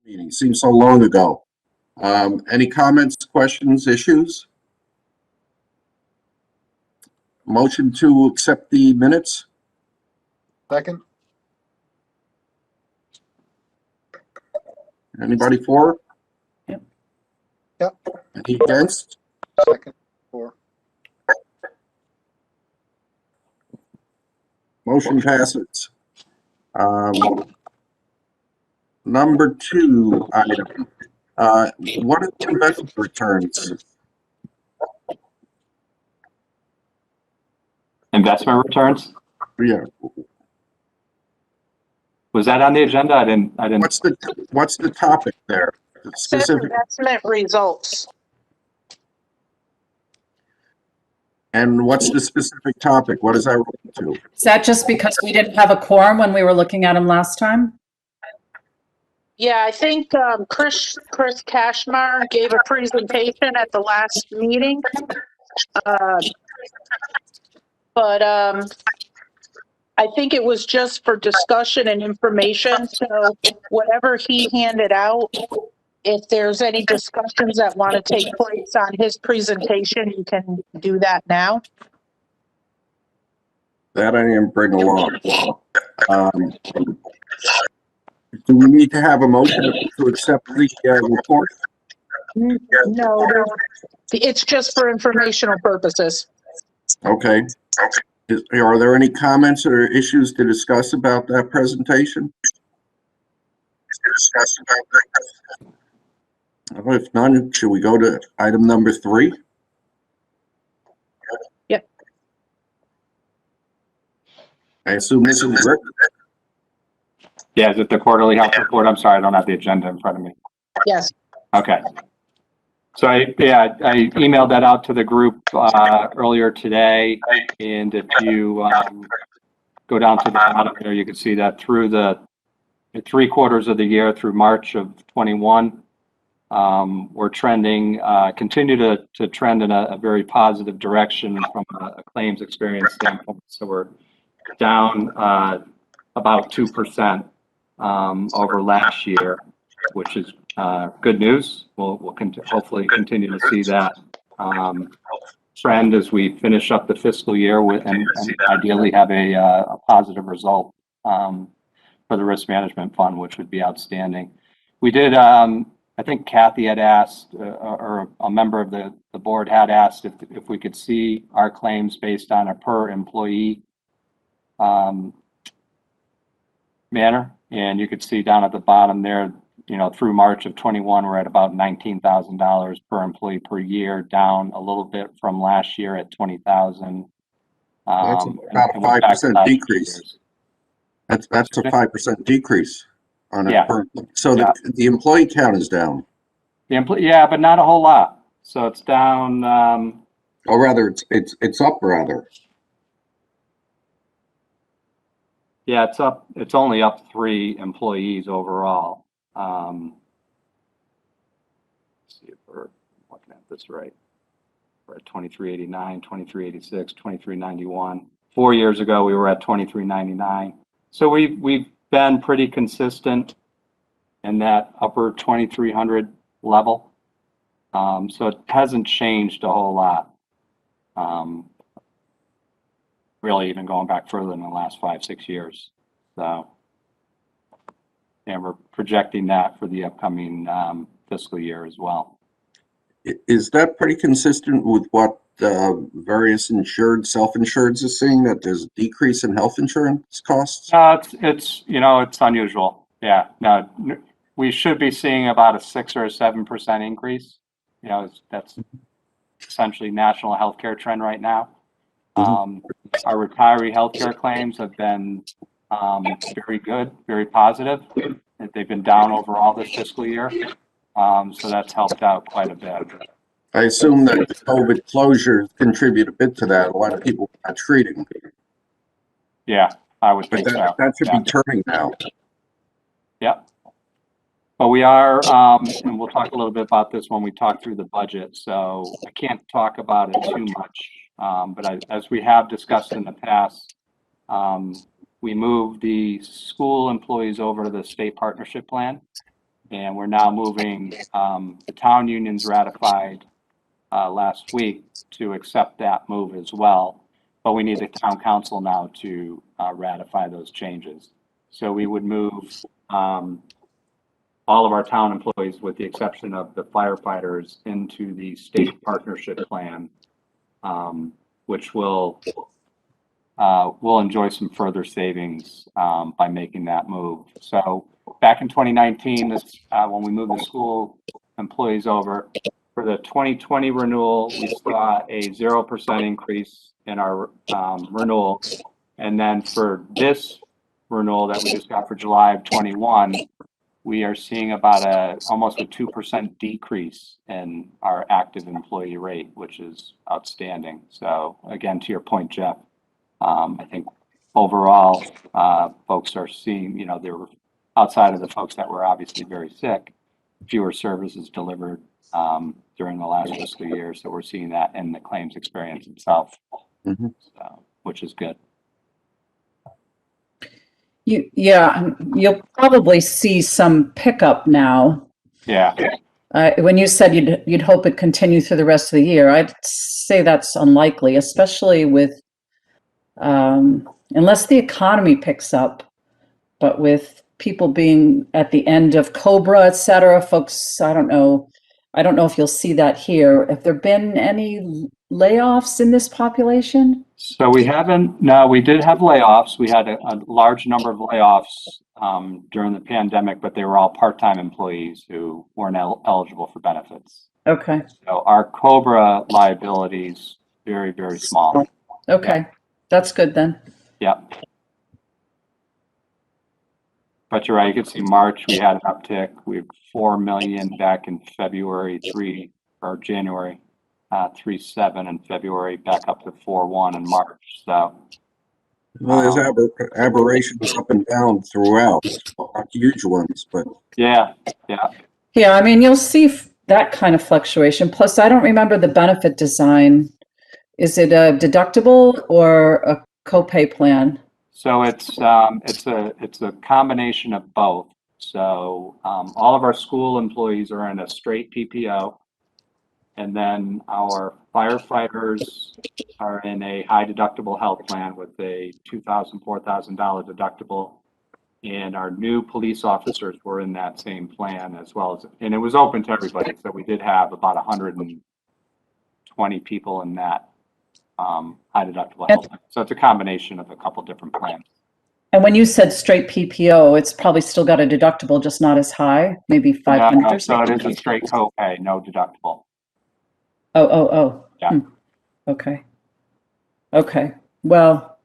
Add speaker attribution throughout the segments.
Speaker 1: meeting. Seems so long ago. Any comments, questions, issues? Motion to accept the minutes?
Speaker 2: Second.
Speaker 1: Anybody for?
Speaker 3: Yep.
Speaker 2: Yep.
Speaker 1: Any against?
Speaker 2: Second. For.
Speaker 1: Motion passes. Number 2 item. What are the investment returns?
Speaker 4: Investment returns?
Speaker 1: Yeah.
Speaker 4: Was that on the agenda? I didn't.
Speaker 1: What's the topic there?
Speaker 5: Says
Speaker 1: Specific.
Speaker 5: investment results.
Speaker 1: And what's the specific topic? What is that related to?
Speaker 3: Is that just because we didn't have a quorum when we were looking at them last time?
Speaker 5: Yeah, I think Chris Cashmar gave a presentation at the last meeting. But I think it was just for discussion and information. So whatever he handed out, if there's any discussions that want to take place on his presentation, you can do that now.
Speaker 1: That I didn't bring along. Do we need to have a motion to accept the report?
Speaker 5: No, it's just for informational purposes.
Speaker 1: Okay. Are there any comments or issues to discuss about that presentation? If none, should we go to item number 3?
Speaker 5: Yep.
Speaker 1: I assume this is Rick.
Speaker 4: Yeah, is it the quarterly health report? I'm sorry, I don't have the agenda in front of me.
Speaker 5: Yes.
Speaker 4: Okay. So I emailed that out to the group earlier today, and if you go down to the bottom there, you can see that through the 3 quarters of the year through March of 21, we're trending, continue to trend in a very positive direction from a claims experience standpoint. So we're down about 2% over last year, which is good news. We'll hopefully continue to see that trend as we finish up the fiscal year and ideally have a positive result for the risk management fund, which would be outstanding. We did, I think Kathy had asked, or a member of the board had asked if we could see our claims based on a per employee manner. And you could see down at the bottom there, through March of 21, we're at about $19,000 per employee per year, down a little bit from last year at $20,000.
Speaker 1: That's about a 5% decrease. That's a 5% decrease on it. Per, so the employee count is down.
Speaker 4: Yeah, but not a whole lot. So it's down.
Speaker 1: Or rather, it's up rather.
Speaker 4: Yeah, it's up. It's only up 3 employees overall. Let's see if we're looking at this right. We're at 2389, 2386, 2391. 4 years ago, we were at 2399. So we've been pretty consistent in that upper 2300 level. So it hasn't changed a whole lot. Really even going back further than the last 5-6 years. So, and we're projecting that for the upcoming fiscal year as well.
Speaker 1: Is that pretty consistent with what various insured, self-insureds are seeing, that there's a decrease in health insurance costs?
Speaker 4: It's it's unusual. Yeah, no, we should be seeing about a 6 or a 7% increase. That's essentially national healthcare trend right now. Our retiree healthcare claims have been very good, very positive. They've been down overall this fiscal year. So that's helped out quite a bit.
Speaker 1: I assume that the COVID closures contribute a bit to that. A lot of people are not treating.
Speaker 4: Yeah, I would think so.
Speaker 1: That should be turning now.
Speaker 4: Yeah. But we are, and we'll talk a little bit about this when we talk through the budget. So I can't talk about it too much. But as we have discussed in the past, we moved the school employees over to the state partnership plan. And we're now moving, the town unions ratified last week to accept that move as well. But we need the town council now to ratify those changes. So we would move all of our town employees, with the exception of the firefighters, into the state partnership plan, which will enjoy some further savings by making that move. So back in 2019, this when we moved the school employees over, for the 2020 renewal, we saw a 0% increase in our renewal. And then for this renewal that we just got for July of 21, we are seeing about almost a 2% decrease in our active employee rate, which is outstanding. So again, to your point, Jeff, I think overall, folks are seeing, there were, outside of the folks that were obviously very sick, fewer services delivered during the last fiscal year. So we're seeing that in the claims experience itself, which is good.
Speaker 3: You'll probably see some pickup now.
Speaker 4: Yeah.
Speaker 3: When you said you'd hope it continue through the rest of the year, I'd say that's unlikely, especially with unless the economy picks up. But with people being at the end of COBRA, et cetera, folks, I don't know if you'll see that here. Have there been any layoffs in this population?
Speaker 4: So we haven't, no, we did have layoffs. We had a large number of layoffs during the pandemic, but they were all part-time employees who weren't eligible for benefits.
Speaker 3: Okay.
Speaker 4: So our COBRA liabilities, very, very small.
Speaker 3: Okay. Yeah. That's good then.
Speaker 4: Yeah. But you're right, you can see March, we had an uptick. We had 4 million back in February, January, 3.7 in February, back up to 4.1 in March. So,
Speaker 1: well, there's aberrations up and down throughout, not huge ones, but
Speaker 4: yeah.
Speaker 3: I mean, you'll see that kind of fluctuation. Plus, I don't remember the benefit design. Is it a deductible or a copay plan?
Speaker 4: So it's a combination of both. So all of our school employees are in a straight PPO, and then our firefighters are in a high deductible health plan with a $2,000, $4,000 deductible, and our new police officers were in that same plan as well as, and it was open to everybody. So we did have about 120 people in that high deductible health plan. So it's a combination of a couple different plans.
Speaker 3: And when you said straight PPO, it's probably still got a deductible, just not as high, maybe 500
Speaker 4: No,
Speaker 3: or
Speaker 4: so
Speaker 3: something.
Speaker 4: it is a straight copay, no deductible.
Speaker 3: Oh.
Speaker 4: Yeah.
Speaker 3: Okay. Well,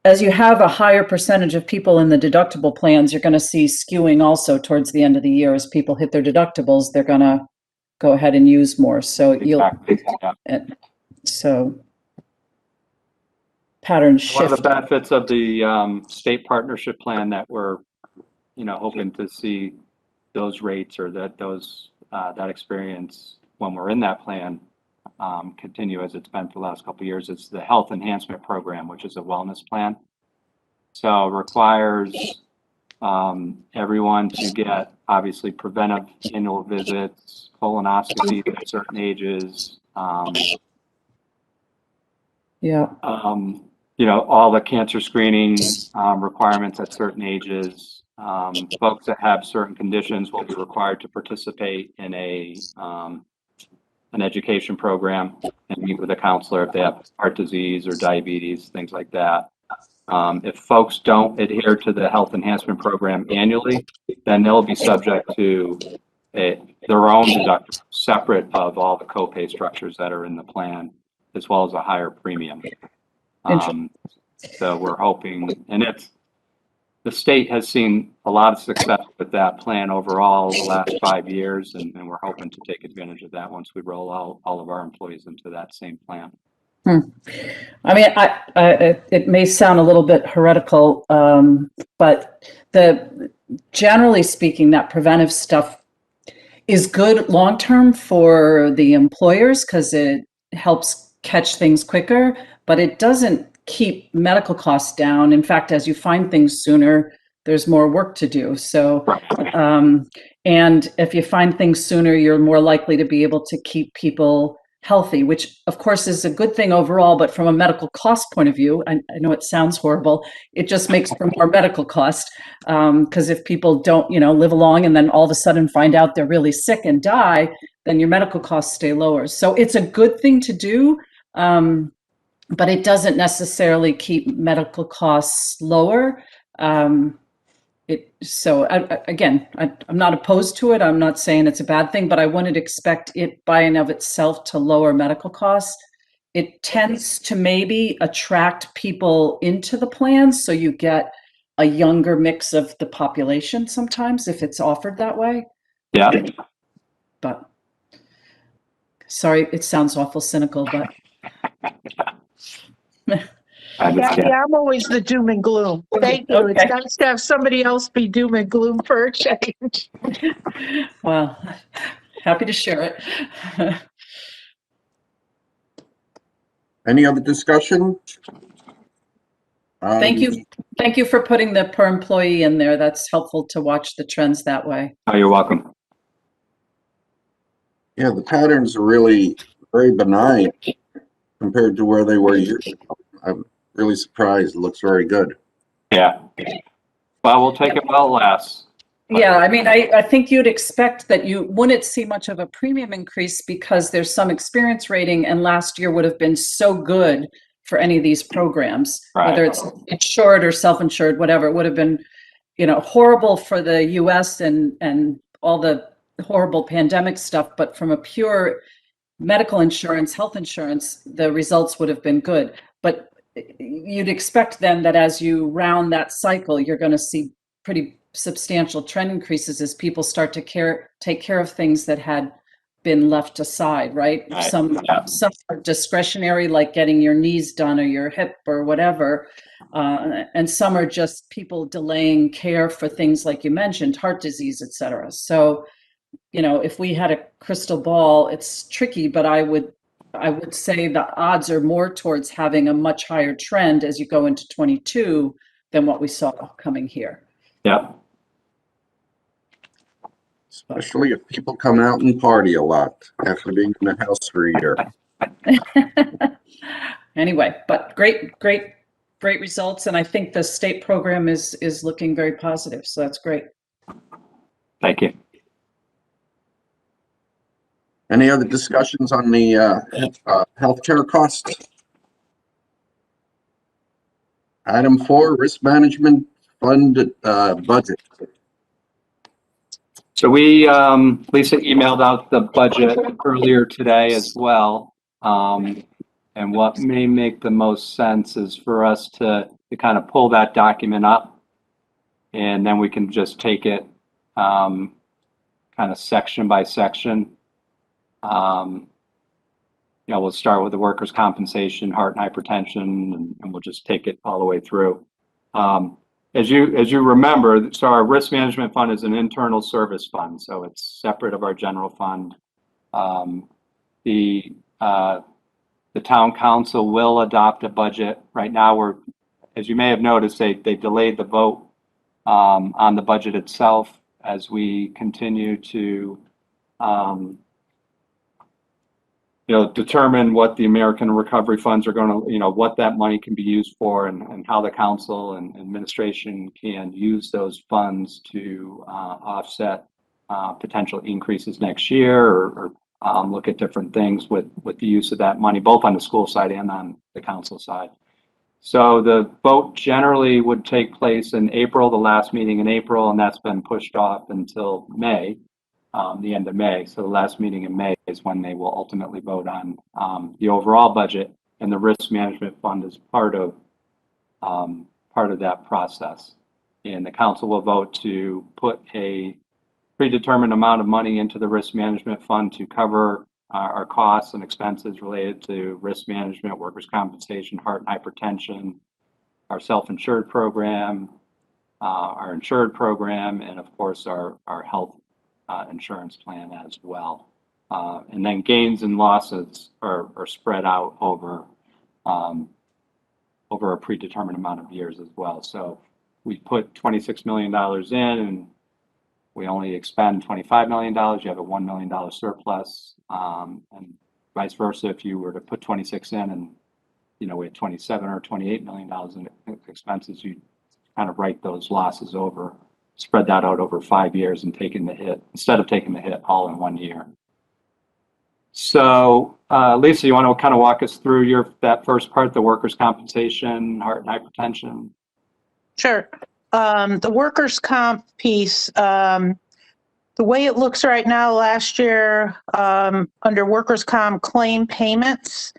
Speaker 3: as you have a higher percentage of people in the deductible plans, you're going to see skewing also towards the end of the year. As people hit their deductibles, they're going to go ahead and use more. So so pattern shift.
Speaker 4: One of the benefits of the state partnership plan that we're, hoping to see those rates or that experience when we're in that plan continue as it's been for the last couple of years. It's the Health Enhancement Program, which is a wellness plan. So it requires everyone to get obviously preventive annual visits, colonoscopies at certain ages. All the cancer screening requirements at certain ages. Folks that have certain conditions will be required to participate in an education program and meet with a counselor if they have heart disease or diabetes, things like that. If folks don't adhere to the Health Enhancement Program annually, then they'll be subject to their own deductible, separate of all the copay structures that are in the plan, as well as a higher premium. So we're hoping, and the state has seen a lot of success with that plan overall the last 5 years, and we're hoping to take advantage of that once we roll out all of our employees into that same plan.
Speaker 3: I mean, it may sound a little bit heretical, but generally speaking, that preventive stuff is good long-term for the employers because it helps catch things quicker, but it doesn't keep medical costs down. In fact, as you find things sooner, there's more work to do. So, and if you find things sooner, you're more likely to be able to keep people healthy, which of course is a good thing overall, but from a medical cost point of view, I know it sounds horrible, it just makes for more medical cost. Because if people don't, live along and then all of a sudden find out they're really sick and die, then your medical costs stay lower. So it's a good thing to do, but it doesn't necessarily keep medical costs lower. Again, I'm not opposed to it. I'm not saying it's a bad thing, but I wouldn't expect it by and of itself to lower medical costs. It tends to maybe attract people into the plans, so you get a younger mix of the population sometimes if it's offered that way.
Speaker 4: Yeah.
Speaker 3: But sorry, it sounds awful cynical, but
Speaker 5: Kathy, I'm always the doom and gloom. Thank you.
Speaker 3: Okay.
Speaker 5: It's nice to have somebody else be doom and gloom for a change.
Speaker 3: well, happy to share it.
Speaker 1: Any other discussion?
Speaker 3: Thank you for putting the per employee in there. That's helpful to watch the trends that way.
Speaker 4: Oh, you're welcome.
Speaker 1: Yeah, the patterns are really very benign compared to where they were years ago. I'm really surprised. It looks very good.
Speaker 4: Yeah. Well, we'll take it while it lasts.
Speaker 3: Yeah, I mean, I think you'd expect that you wouldn't see much of a premium increase because there's some experience rating, and last year would have been so good for any of these programs, whether it's insured or self-insured, whatever. It would have been, horrible for the US and all the horrible pandemic stuff, but from a pure medical insurance, health insurance, the results would have been good. But you'd expect then that as you round that cycle, you're going to see pretty substantial trend increases as people start to take care of things that had been left aside, right? Some are discretionary, like getting your knees done or your hip or whatever, and some are just people delaying care for things like you mentioned, heart disease, etc. So, if we had a crystal ball, it's tricky, but I would say the odds are more towards having a much higher trend as you go into 22 than what we saw coming here.
Speaker 4: Yeah.
Speaker 1: Especially if people come out and party a lot after being in the house for a year.
Speaker 3: Anyway, but great results, and I think the state program is looking very positive, so that's great.
Speaker 4: Thank you.
Speaker 1: Any other discussions on the healthcare costs? Item 4, risk management fund budget.
Speaker 4: So Lisa emailed out the budget earlier today as well. And what may make the most sense is for us to kind of pull that document up, and then we can just take it kind of section by section. We'll start with the workers' compensation, heart and hypertension, and we'll just take it all the way through. As you remember, so our risk management fund is an internal service fund, so it's separate of our general fund. The town council will adopt a budget. Right now, as you may have noticed, they delayed the vote on the budget itself as we continue to determine what the American Recovery Funds are going to, what that money can be used for, and how the council and administration can use those funds to offset potential increases next year, or look at different things with the use of that money, both on the school side and on the council side. So the vote generally would take place in April, the last meeting in April, and that's been pushed off until May. The end of May. So the last meeting in May is when they will ultimately vote on the overall budget, and the risk management fund is part of that process. And the council will vote to put a predetermined amount of money into the risk management fund to cover our costs and expenses related to risk management, workers' compensation, heart and hypertension, our self-insured program, our insured program, and of course our health insurance plan as well. And then gains and losses are spread out over a predetermined amount of years as well. So we put $26 million in and we only expend $25 million, you have a $1 million surplus. And vice versa, if you were to put 26 in and, you know, we had 27 or $28 million in expenses, you kind of write those losses over, spread that out over 5 years and taking the hit, instead of taking the hit all in 1 year. So, Lisa, you want to kind of walk us through that first part, the workers' compensation, heart and hypertension?
Speaker 5: Sure. The workers' comp piece, the way it looks right now, last year, under workers' comp claim payments,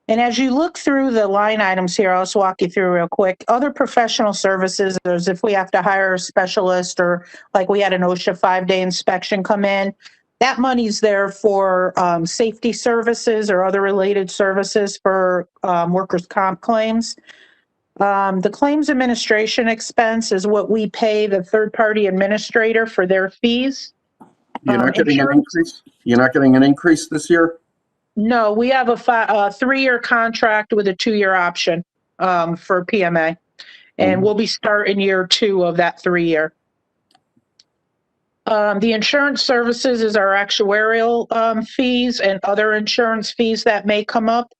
Speaker 5: and as you look through the line items here, I'll just walk you through real quick. Other professional services, there's if we have to hire a specialist or like we had an OSHA 5-day inspection come in, that money's there for safety services or other related services for workers' comp claims. The claims administration expense is what we pay the third-party administrator for their fees.
Speaker 1: You're not getting an increase? You're not getting an increase this year?
Speaker 5: No, we have a 3-year contract with a 2-year option for PMA, and we'll be starting year 2 of that 3-year. The insurance services is our actuarial fees and other insurance fees that may come up.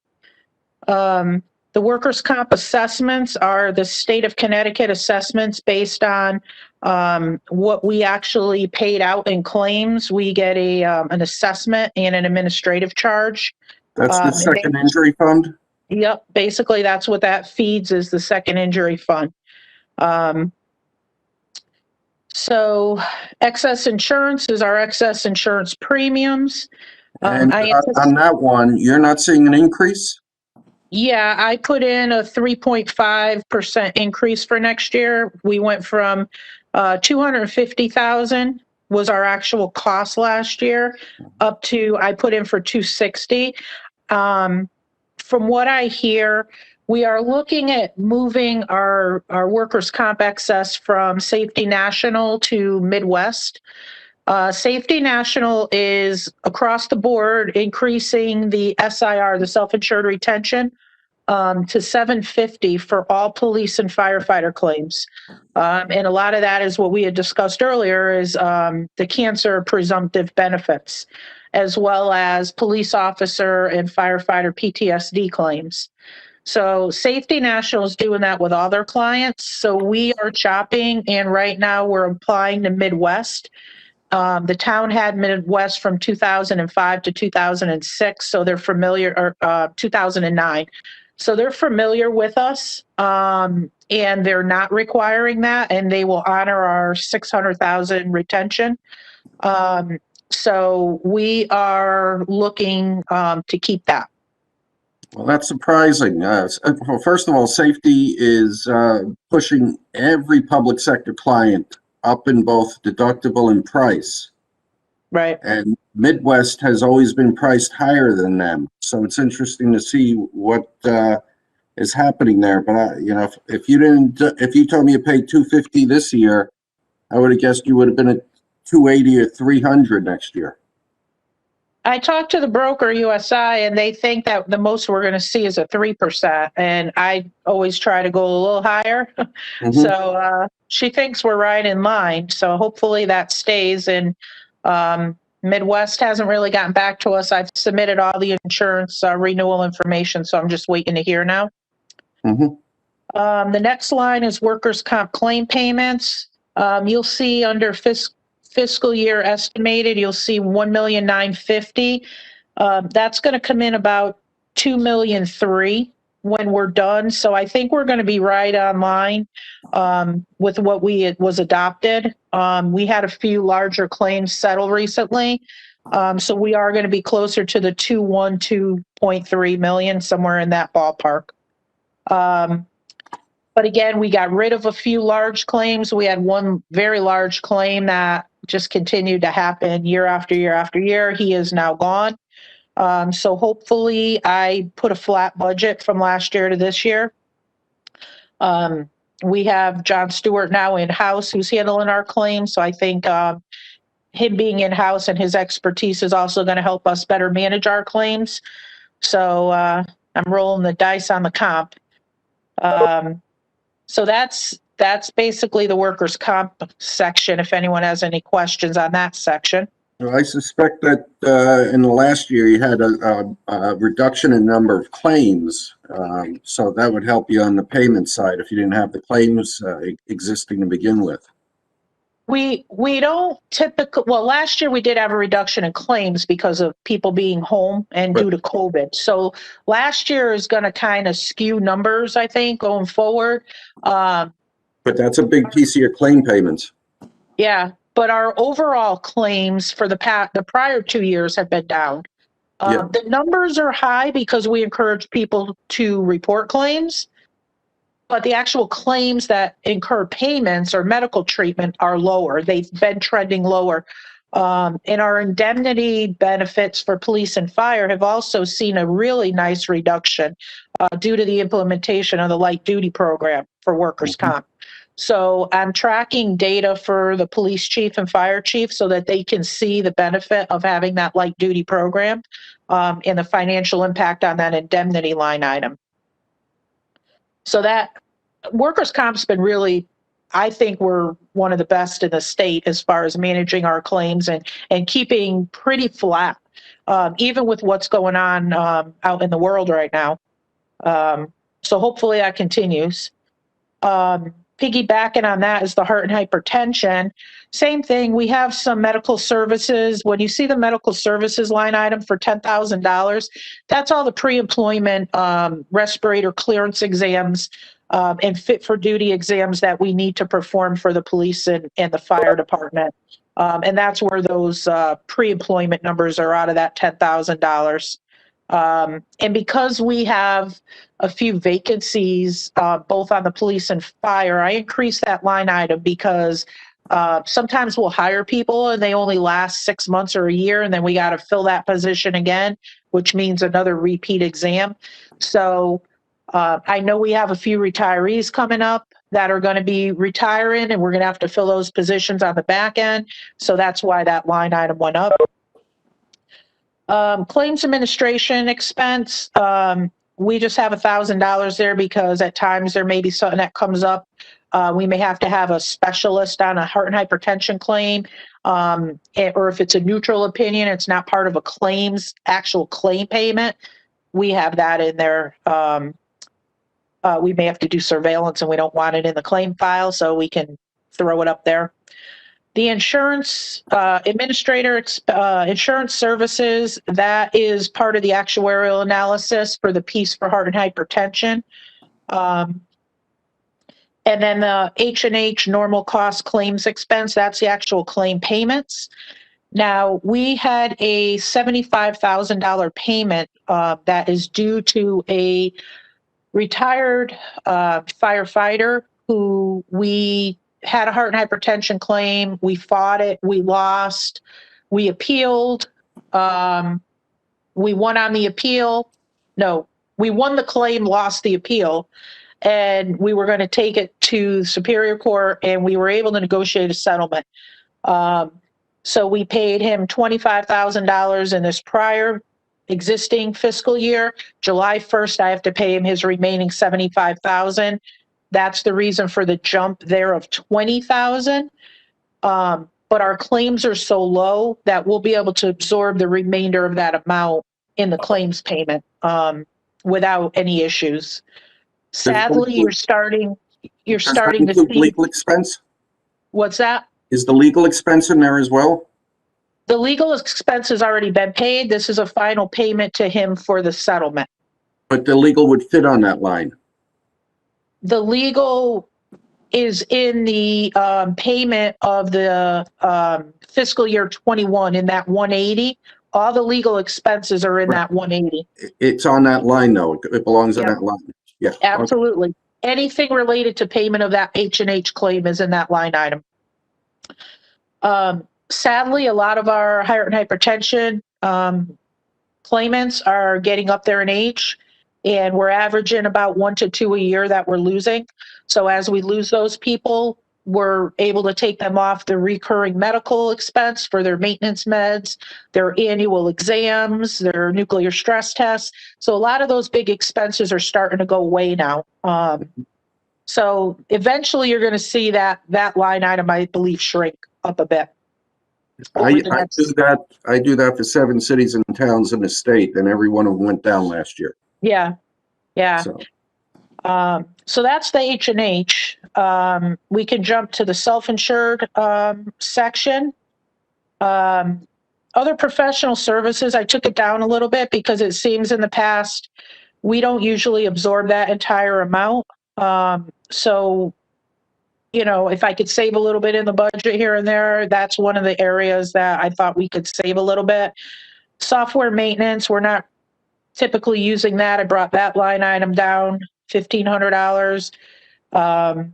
Speaker 5: The workers' comp assessments are the state of Connecticut assessments based on what we actually paid out in claims. We get an assessment and an administrative charge.
Speaker 1: That's the second injury fund?
Speaker 5: Yep, basically that's what that feeds, is the second injury fund. So excess insurance is our excess insurance premiums.
Speaker 1: And on that one, you're not seeing an increase?
Speaker 5: Yeah, I put in a 3.5% increase for next year. We went from 250,000 was our actual cost last year, up to I put in for 260. From what I hear, we are looking at moving our workers' comp excess from Safety National to Midwest. Safety National is across the board increasing the SIR, the self-insured retention, to $750 for all police and firefighter claims. And a lot of that is what we had discussed earlier, is the cancer presumptive benefits, as well as police officer and firefighter PTSD claims. So Safety National is doing that with all their clients. So we are chopping, and right now we're applying to Midwest. The town had Midwest from 2005 to 2006, so they're familiar, or 2009. So they're familiar with us, and they're not requiring that, and they will honor our 600,000 retention. So we are looking to keep that.
Speaker 1: Well, that's surprising. Well, first of all, safety is pushing every public sector client up in both deductible and price.
Speaker 5: Right.
Speaker 1: And Midwest has always been priced higher than them. So it's interesting to see what is happening there. But you know, if you told me you paid $250 this year, I would have guessed you would have been at $280 or $300 next year.
Speaker 5: I talked to the broker USI, and they think that the most we're going to see is a 3%, and I always try to go a little higher. So she thinks we're right in line. So hopefully that stays. And Midwest hasn't really gotten back to us. I've submitted all the insurance renewal information, so I'm just waiting to hear now. The next line is workers' comp claim payments. You'll see under fiscal year estimated, you'll see $1,950,000. That's going to come in about $2,300,000 when we're done. So I think we're going to be right on line with what was adopted. We had a few larger claims settle recently. So we are going to be closer to the 2.3 million, somewhere in that ballpark. But again, we got rid of a few large claims. We had one very large claim that just continued to happen year after year after year. He is now gone. So hopefully I put a flat budget from last year to this year. We have John Stewart now in-house who's handling our claims. So I think him being in-house and his expertise is also going to help us better manage our claims. So I'm rolling the dice on the comp. So that's that's basically the workers' comp section, if anyone has any questions on that section.
Speaker 1: Well, I suspect that in the last year you had a reduction in number of claims, so that would help you on the payment side if you didn't have the claims existing to begin with.
Speaker 5: We don't typically, well, last year we did have a reduction in claims because of people being home and due to COVID. So last year is going to kind of skew numbers, I think, going forward.
Speaker 1: But that's a big piece of your claim payments.
Speaker 5: Yeah, but our overall claims for the prior 2 years have been down.
Speaker 1: Yeah.
Speaker 5: The numbers are high because we encourage people to report claims, but the actual claims that incur payments or medical treatment are lower. They've been trending lower. And our indemnity benefits for police and fire have also seen a really nice reduction due to the implementation of the light duty program for workers' comp. So I'm tracking data for the police chief and fire chief so that they can see the benefit of having that light duty program and the financial impact on that indemnity line item. So that workers' comp's been really, I think we're one of the best in the state as far as managing our claims and keeping pretty flat, even with what's going on out in the world right now. So hopefully that continues. Piggybacking on that is the heart and hypertension. Same thing. We have some medical services. When you see the medical services line item for $10,000, that's all the pre-employment respirator clearance exams and fit for duty exams that we need to perform for the police and the fire department. And that's where those pre-employment numbers are out of that $10,000. And because we have a few vacancies, both on the police and fire, I increased that line item because sometimes we'll hire people and they only last 6 months or a year, and then we got to fill that position again, which means another repeat exam. So I know we have a few retirees coming up that are going to be retiring, and we're going to have to fill those positions on the back end. So that's why that line item went up. Claims administration expense, we just have $1,000 there because at times there may be something that comes up. We may have to have a specialist on a heart and hypertension claim, or if it's a neutral opinion, it's not part of a actual claim payment. We have that in there. We may have to do surveillance and we don't want it in the claim file, so we can throw it up there. The insurance administrator, insurance services, that is part of the actuarial analysis for the piece for heart and hypertension. And then the H&H normal cost claims expense, that's the actual claim payments. Now, we had a $75,000 payment that is due to a retired firefighter who we had a heart and hypertension claim. We fought it. We lost. We appealed. We won on the appeal. No, we won the claim, lost the appeal. And we were going to take it to Superior Court, and we were able to negotiate a settlement. So we paid him $25,000 in this prior existing fiscal year. July 1st, I have to pay him his remaining $75,000. That's the reason for the jump there of $20,000. But our claims are so low that we'll be able to absorb the remainder of that amount in the claims payment without any issues. Sadly, you're starting to see
Speaker 1: legal expense.
Speaker 5: What's that?
Speaker 1: Is the legal expense in there as well?
Speaker 5: The legal expense has already been paid. This is a final payment to him for the settlement.
Speaker 1: But the legal would fit on that line.
Speaker 5: The legal is in the payment of the fiscal year 21 in that 180. All the legal expenses are in that 180.
Speaker 1: It's on that line, though. It belongs on
Speaker 5: Yeah.
Speaker 1: that line. Yeah.
Speaker 5: Absolutely. Okay. Anything related to payment of that H&H claim is in that line item. Sadly, a lot of our heart and hypertension claimants are getting up there in age, and we're averaging about 1 to 2 a year that we're losing. So as we lose those people, we're able to take them off the recurring medical expense for their maintenance meds, their annual exams, their nuclear stress tests. So a lot of those big expenses are starting to go away now. So eventually you're going to see that line item, I believe, shrink up a bit.
Speaker 1: I
Speaker 5: over the next-
Speaker 1: I do that for 7 cities and towns in the state, and every one of them went down last year.
Speaker 5: Yeah.
Speaker 1: So,
Speaker 5: So that's the H&H. We can jump to the self-insured section. Other professional services, I took it down a little bit because it seems in the past we don't usually absorb that entire amount. So, you know, if I could save a little bit in the budget here and there, that's one of the areas that I thought we could save a little bit. Software maintenance, we're not typically using that. I brought that line item down $1,500.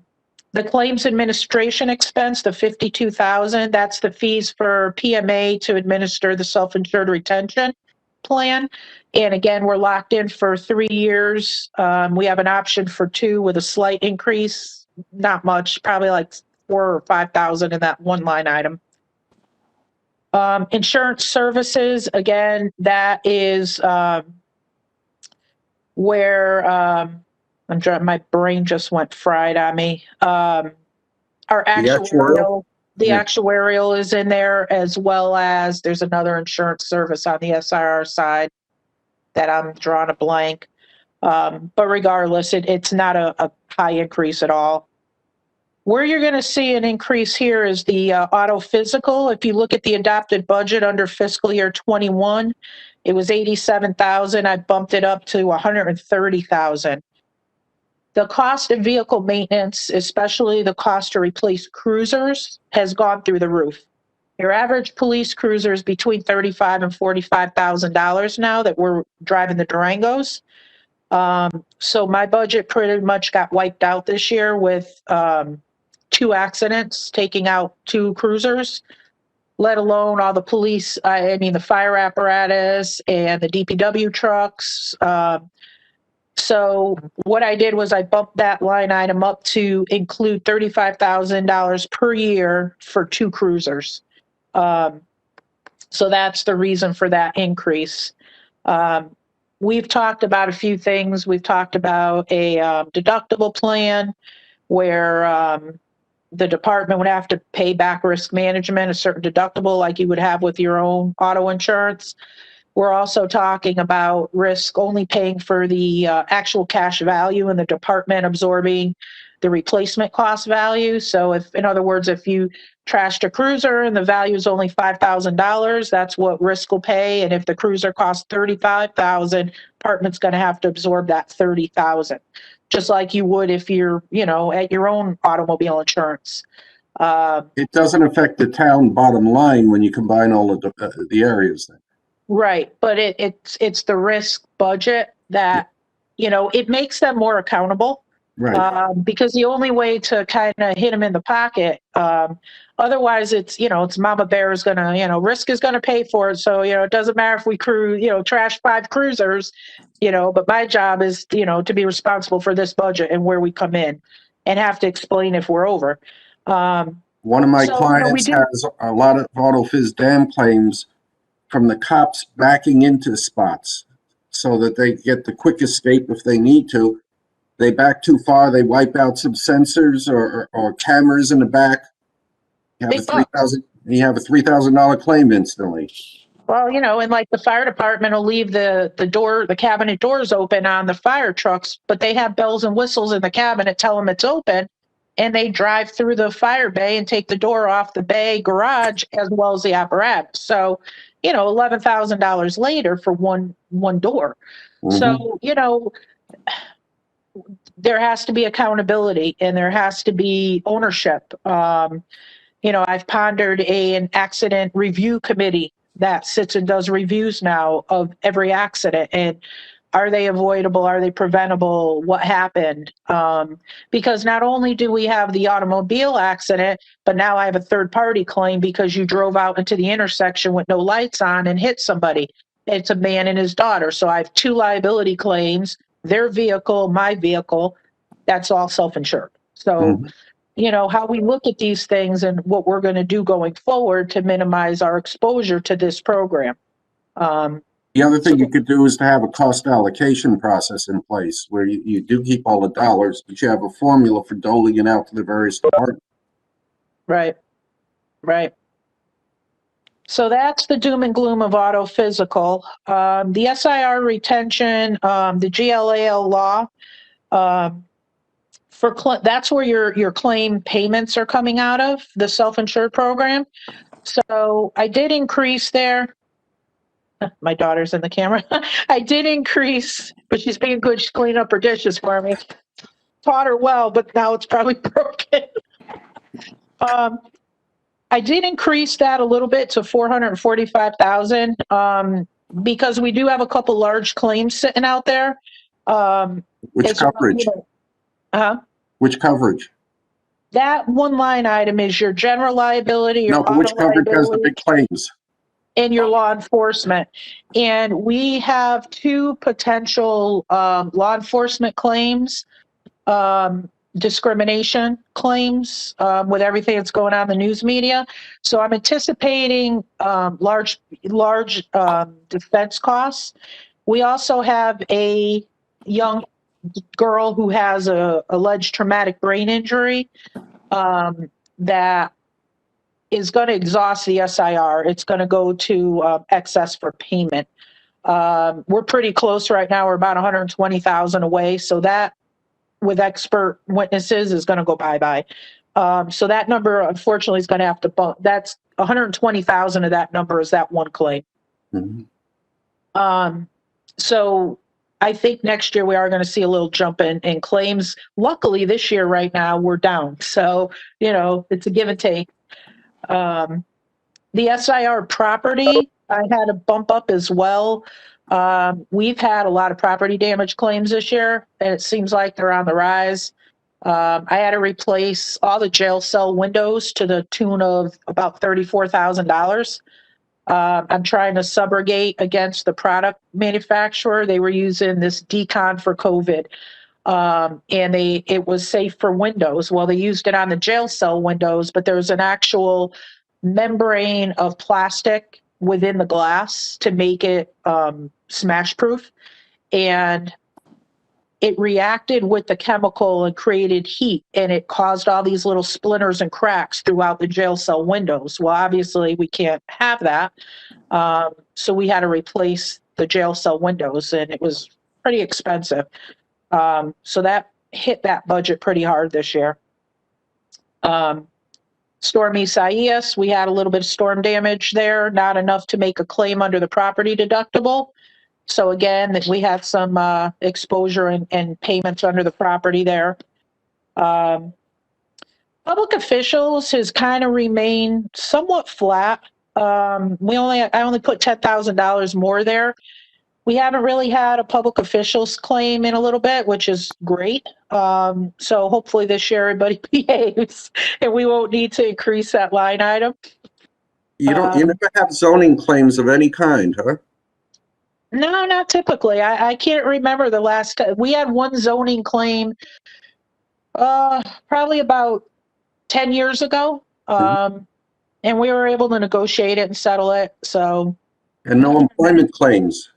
Speaker 5: The claims administration expense, the $52,000, that's the fees for PMA to administer the self-insured retention plan. And again, we're locked in for 3 years. We have an option for 2 with a slight increase, not much, probably like 4 or 5,000 in that one line item. Insurance services, again, that is where my brain just went fried on me. Our actuarial, the
Speaker 1: Yeah.
Speaker 5: actuarial is in there, as well as there's another insurance service on the SIR side that I'm drawing a blank. But regardless, it's not a high increase at all. Where you're going to see an increase here is the auto physical. If you look at the adopted budget under fiscal year 21, it was 87,000. I bumped it up to 130,000. The cost of vehicle maintenance, especially the cost to replace cruisers, has gone through the roof. Your average police cruiser is between $35,000 and $45,000 now that we're driving the Durangos. So my budget pretty much got wiped out this year with 2 accidents, taking out 2 cruisers, let alone all the police, I mean, the fire apparatus and the DPW trucks. So what I did was I bumped that line item up to include $35,000 per year for 2 cruisers. So that's the reason for that increase. We've talked about a few things. We've talked about a deductible plan where the department would have to pay back risk management, a certain deductible like you would have with your own auto insurance. We're also talking about risk only paying for the actual cash value and the department absorbing the replacement cost value. So if, in other words, if you trashed a cruiser and the value is only $5,000, that's what risk will pay. And if the cruiser costs $35,000, department's going to have to absorb that $30,000, just like you would if you're, you know, at your own automobile insurance.
Speaker 1: it doesn't affect the town bottom line when you combine all of the areas then.
Speaker 5: Right, but it's the risk budget that, you know, it makes them more accountable.
Speaker 1: Right.
Speaker 5: Because the only way to kind of hit them in the pocket, otherwise it's, you know, it's Mama Bear is going to, you know, risk is going to pay for it. So, you know, it doesn't matter if we trash 5 cruisers, you know, but my job is, you know, to be responsible for this budget and where we come in and have to explain if we're over.
Speaker 1: One of my clients has a lot of auto phys dam claims from the cops backing into spots so that they get the quick escape if they need to. They back too far, they wipe out some sensors or cameras in the back. You have a $3,000 claim instantly.
Speaker 5: Well, you know, and like the fire department will leave the cabinet doors open on the fire trucks, but they have bells and whistles in the cabinet, tell them it's open, and they drive through the fire bay and take the door off the bay garage as well as the apparatus. So, you know, $11,000 later for one door. Mm-hmm. So, you know, there has to be accountability and there has to be ownership. You know, I've pondered an accident review committee that sits and does reviews now of every accident. And are they avoidable? Are they preventable? What happened? Because not only do we have the automobile accident, but now I have a third party claim because you drove out into the intersection with no lights on and hit somebody. It's a man and his daughter. So I have 2 liability claims, their vehicle, my vehicle. That's all self-insured. So, you know, how we look at these things and what we're going to do going forward to minimize our exposure to this program.
Speaker 1: The other thing you could do is to have a cost allocation process in place where you do keep all the dollars, but you have a formula for doling it out to the various departments.
Speaker 5: Right, right. So that's the doom and gloom of auto physical. The SIR retention, the GLAL law, that's where your claim payments are coming out of, the self-insured program. So I did increase there. My daughter's in the camera. I did increase, but she's being good. She's cleaning up her dishes for me. Taught her well, but now it's probably broken. I did increase that a little bit to 445,000 because we do have a couple large claims sitting out there.
Speaker 1: Which coverage? Which coverage?
Speaker 5: That one line item is your general liability, your
Speaker 1: No, but which
Speaker 5: auto
Speaker 1: coverage has the
Speaker 5: liability,
Speaker 1: big claims?
Speaker 5: and your law enforcement. And we have two potential law enforcement claims, discrimination claims with everything that's going on in the news media. So I'm anticipating large defense costs. We also have a young girl who has a alleged traumatic brain injury that is going to exhaust the SIR. It's going to go to excess for payment. We're pretty close right now. We're about 120,000 away. So that, with expert witnesses, is going to go bye-bye. So that number, unfortunately, is going to have to bump. That's 120,000 of that number is that one claim.
Speaker 1: Mm-hmm.
Speaker 5: So I think next year we are going to see a little jump in claims. Luckily, this year right now we're down. So, it's a give and take. The SIR property, I had a bump up as well. We've had a lot of property damage claims this year, and it seems like they're on the rise. I had to replace all the jail cell windows to the tune of about $34,000. I'm trying to subrogate against the product manufacturer. They were using this decon for COVID, and it was safe for windows. Well, they used it on the jail cell windows, but there's an actual membrane of plastic within the glass to make it smash proof, and it reacted with the chemical and created heat, and it caused all these little splinters and cracks throughout the jail cell windows. Well, obviously we can't have that, so we had to replace the jail cell windows, and it was pretty expensive. So that hit that budget pretty hard this year. Storm Isaias, we had a little bit of storm damage there, not enough to make a claim under the property deductible. So again, we had some exposure and payments under the property there. Public officials has kind of remained somewhat flat. I only put $10,000 more there. We haven't really had a public officials claim in a little bit, which is great. So hopefully this year everybody behaves and we won't need to increase that line item.
Speaker 1: You never have zoning claims of any kind, huh?
Speaker 5: No, not typically. I can't remember the last time. We had one zoning claim probably about 10 years ago. And we were able to negotiate it and settle it. So.
Speaker 1: And no employment claims?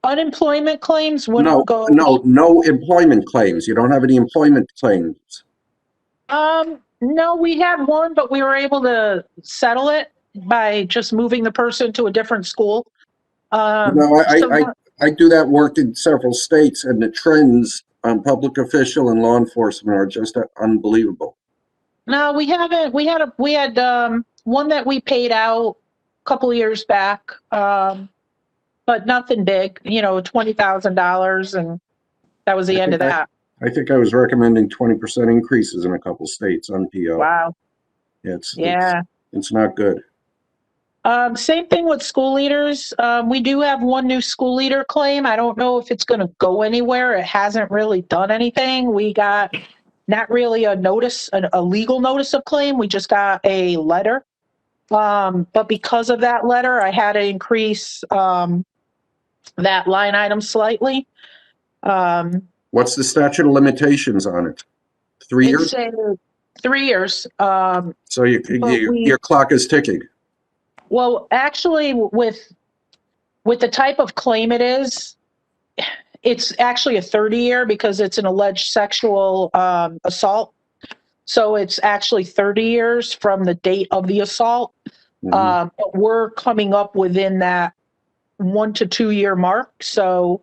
Speaker 5: Unemployment claims
Speaker 1: No employment claims. You don't have any employment claims?
Speaker 5: No, we had one, but we were able to settle it by just moving the person to a different school.
Speaker 1: I do that work in several states, and the trends on public official and law enforcement are just unbelievable.
Speaker 5: No, we haven't. We had one that we paid out a couple of years back, but nothing big. $20,000, and that was the end of that.
Speaker 1: I think I was recommending 20% increases in a couple states on PO.
Speaker 5: Wow.
Speaker 1: It's not good.
Speaker 5: Same thing with school leaders. We do have one new school leader claim. I don't know if it's going to go anywhere. It hasn't really done anything. We got not really a notice, a legal notice of claim. We just got a letter. But because of that letter, I had to increase that line item slightly.
Speaker 1: What's the statute of limitations on it? 3 years?
Speaker 5: 3 years.
Speaker 1: So your clock is ticking.
Speaker 5: Well, actually, with with the type of claim it is, it's actually a 30-year because it's an alleged sexual assault. So it's actually 30 years from the date of the assault.
Speaker 1: Mhm.
Speaker 5: But we're coming up within that 1 to 2 year mark. So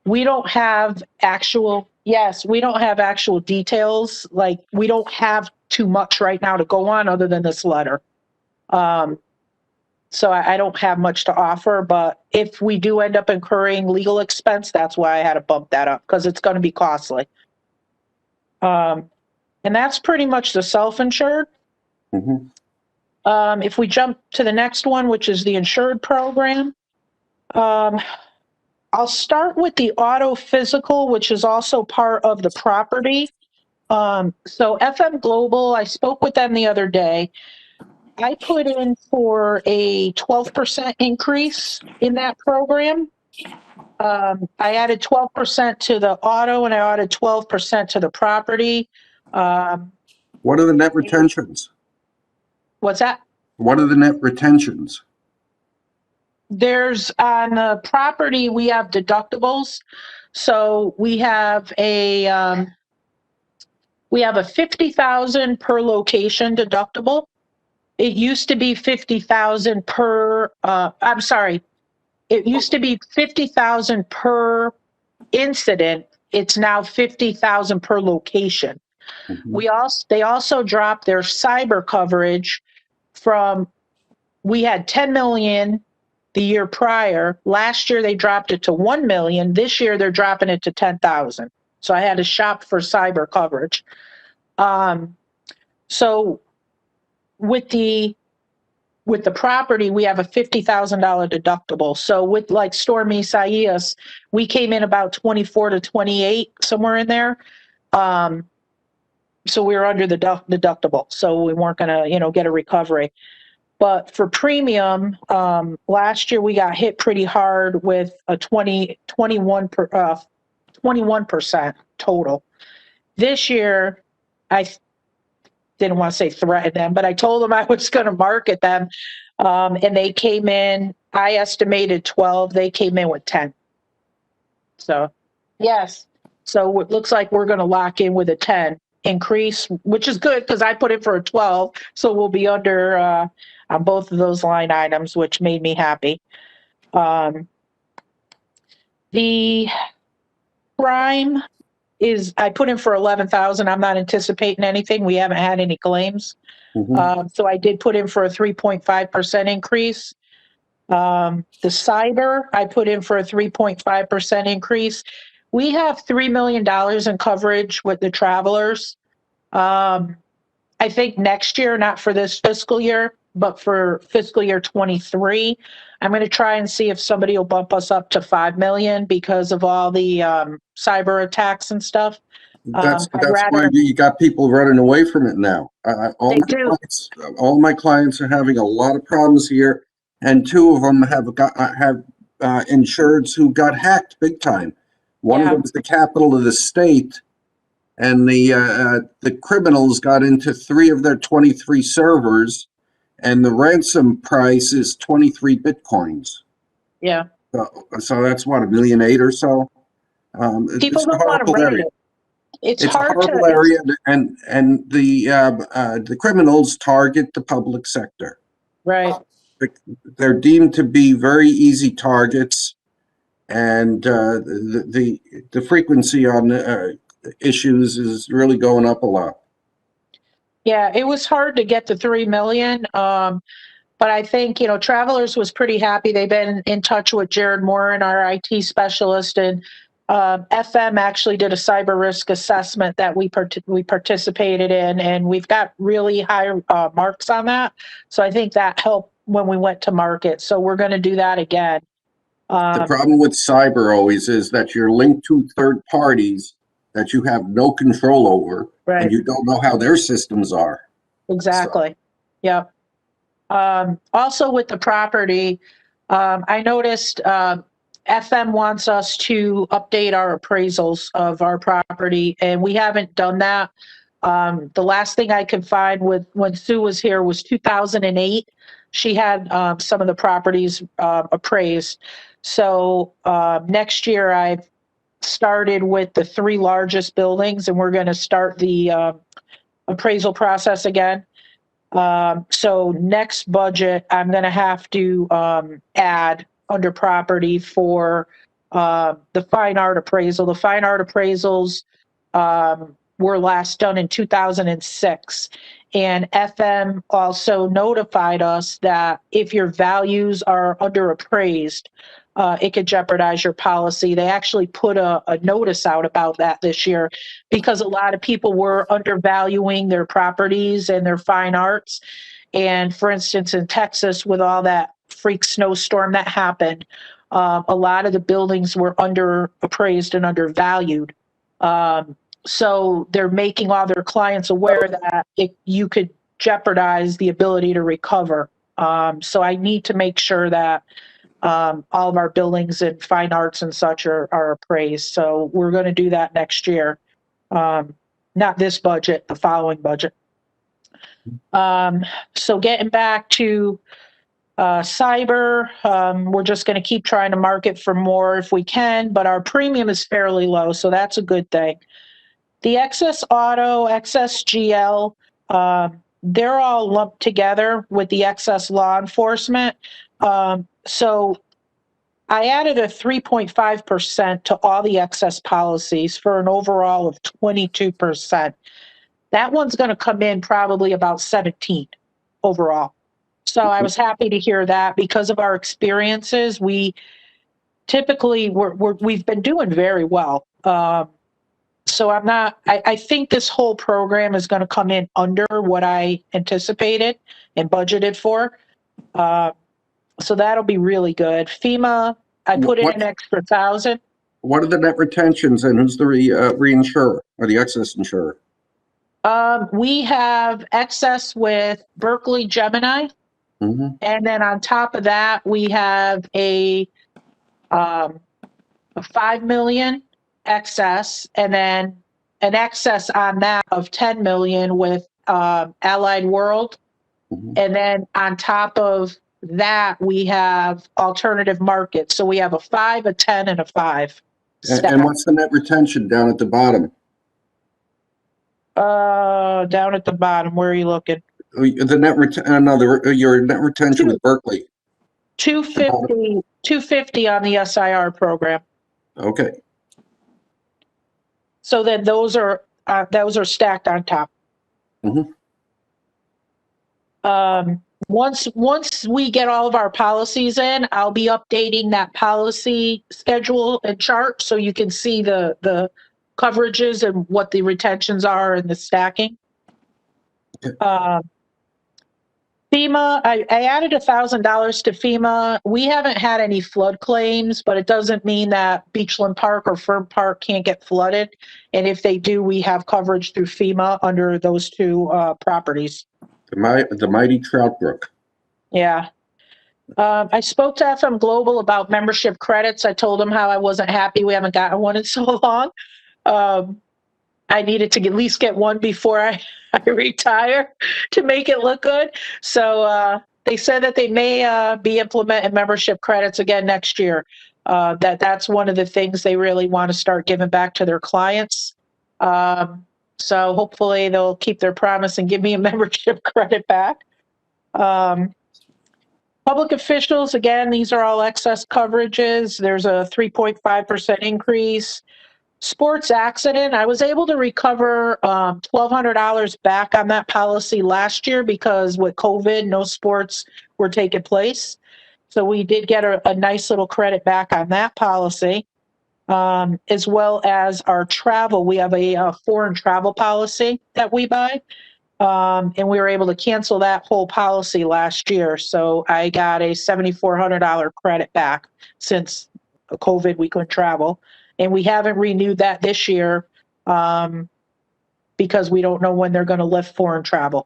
Speaker 5: we don't have actual, yes, we don't have actual details. Like we don't have too much right now to go on other than this letter. So I don't have much to offer, but if we do end up incurring legal expense, that's why I had to bump that up because it's going to be costly. And that's pretty much the self-insured.
Speaker 1: Mhm.
Speaker 5: If we jump to the next one, which is the insured program, I'll start with the auto physical, which is also part of the property. So FM Global, I spoke with them the other day. I put in for a 12% increase in that program. I added 12% to the auto and I added 12% to the property.
Speaker 1: What are the net retentions?
Speaker 5: What's that?
Speaker 1: What are the net retentions?
Speaker 5: There's on the property, we have deductibles. So we have a 50,000 per location deductible. It used to be 50,000 per, I'm sorry. It used to be 50,000 per incident. It's now 50,000 per location.
Speaker 1: Mhm.
Speaker 5: They also dropped their cyber coverage from, we had 10 million the year prior. Last year they dropped it to 1 million. This year they're dropping it to 10,000. So I had to shop for cyber coverage. So with the property, we have a $50,000 deductible. So with like Storm Isaias, we came in about 24 to 28, somewhere in there. So we were under the deductible. So we weren't going to, get a recovery. But for premium, last year we got hit pretty hard with a 21% total. This year, I didn't want to say threaten them, but I told them I was going to market them. And they came in, I estimated 12, they came in with 10. So, yes. So it looks like we're going to lock in with a 10 increase, which is good because I put it for a 12. So we'll be under on both of those line items, which made me happy. The crime is, I put in for 11,000. I'm not anticipating anything. We haven't had any claims.
Speaker 1: Mhm.
Speaker 5: So I did put in for a 3.5% increase. The cyber, I put in for a 3.5% increase. We have $3 million in coverage with the travelers. I think next year, not for this fiscal year, but for fiscal year 23, I'm going to try and see if somebody will bump us up to 5 million because of all the cyber attacks and stuff.
Speaker 1: That's
Speaker 5: I'd
Speaker 1: why
Speaker 5: rather,
Speaker 1: you got people running away from it now.
Speaker 5: they do.
Speaker 1: All my clients are having a lot of problems here, and two of them have insureds who got hacked big time. One of
Speaker 5: Yeah.
Speaker 1: them is the capital of the state, and the criminals got into 3 of their 23 servers, and the ransom price is 23 bitcoins.
Speaker 5: Yeah.
Speaker 1: So that's what, $1.8 million or so.
Speaker 5: People
Speaker 1: It's a
Speaker 5: don't want to
Speaker 1: horrible
Speaker 5: rate
Speaker 1: area.
Speaker 5: it. It's
Speaker 1: It's a
Speaker 5: hard
Speaker 1: horrible
Speaker 5: to,
Speaker 1: area, and the criminals target the public sector.
Speaker 5: right.
Speaker 1: They're deemed to be very easy targets, and the frequency on issues is really going up a lot.
Speaker 5: Yeah, it was hard to get to 3 million. But I think, Travelers was pretty happy. They've been in touch with Jared Morin, our IT specialist, and FM actually did a cyber risk assessment that we participated in, and we've got really high marks on that. So I think that helped when we went to market. So we're going to do that again.
Speaker 1: The problem with cyber always is that you're linked to third parties that you have no control over,
Speaker 5: Right.
Speaker 1: and you don't know how their systems are.
Speaker 5: Exactly. Yep. Also with the property, I noticed FM wants us to update our appraisals of our property, and we haven't done that. The last thing I could find when Sue was here was 2008. She had some of the properties appraised. So next year I've started with the 3 largest buildings, and we're going to start the appraisal process again. So next budget, I'm going to have to add under property for the fine art appraisal. The fine art appraisals were last done in 2006. And FM also notified us that if your values are underappraised, it could jeopardize your policy. They actually put a notice out about that this year because a lot of people were undervaluing their properties and their fine arts. And for instance, in Texas, with all that freak snowstorm that happened, a lot of the buildings were underappraised and undervalued. So they're making all their clients aware that you could jeopardize the ability to recover. So I need to make sure that all of our buildings and fine arts and such are appraised. So we're going to do that next year. Not this budget, the following budget. So getting back to cyber, we're just going to keep trying to market for more if we can, but our premium is fairly low, so that's a good thing. The excess auto, excess GL, they're all lumped together with the excess law enforcement. So I added a 3.5% to all the excess policies for an overall of 22%. That one's going to come in probably about 17 overall. So I was happy to hear that because of our experiences. We typically we've been doing very well. So I think this whole program is going to come in under what I anticipated and budgeted for. So that'll be really good. FEMA, I put in an extra 1,000.
Speaker 1: What are the net retentions and who's the reinsurer or the excess insurer?
Speaker 5: We have excess with Berkeley Gemini.
Speaker 1: Mm-hmm.
Speaker 5: And then on top of that, we have a 5 million excess, and then an excess on that of 10 million with Allied World.
Speaker 1: Mm-hmm.
Speaker 5: And then on top of that, we have alternative markets. So we have a 5, a 10, and a 5.
Speaker 1: And what's the net retention down at the bottom?
Speaker 5: Down at the bottom, where are you looking?
Speaker 1: The net your net retention with Berkeley.
Speaker 5: 250 on the SIR program.
Speaker 1: Okay.
Speaker 5: So then those are stacked on top.
Speaker 1: Mm-hmm.
Speaker 5: Once we get all of our policies in, I'll be updating that policy schedule and chart so you can see the coverages and what the retentions are and the stacking.
Speaker 1: Okay.
Speaker 5: FEMA, I added $1,000 to FEMA. We haven't had any flood claims, but it doesn't mean that Beachland Park or Fern Park can't get flooded. And if they do, we have coverage through FEMA under those 2 properties.
Speaker 1: The mighty Trout Brook.
Speaker 5: Yeah. I spoke to FM Global about membership credits. I told them how I wasn't happy we haven't gotten one in so long. I needed to at least get one before I retire to make it look good. So they said that they may be implementing membership credits again next year. That's one of the things they really want to start giving back to their clients. So hopefully they'll keep their promise and give me a membership credit back. Public officials, again, these are all excess coverages. There's a 3.5% increase. Sports accident, I was able to recover $1,200 back on that policy last year because with COVID, no sports were taking place. So we did get a nice little credit back on that policy, as well as our travel. We have a foreign travel policy that we buy, and we were able to cancel that whole policy last year. So I got a $7,400 credit back since COVID, we couldn't travel. And we haven't renewed that this year because we don't know when they're going to lift foreign travel.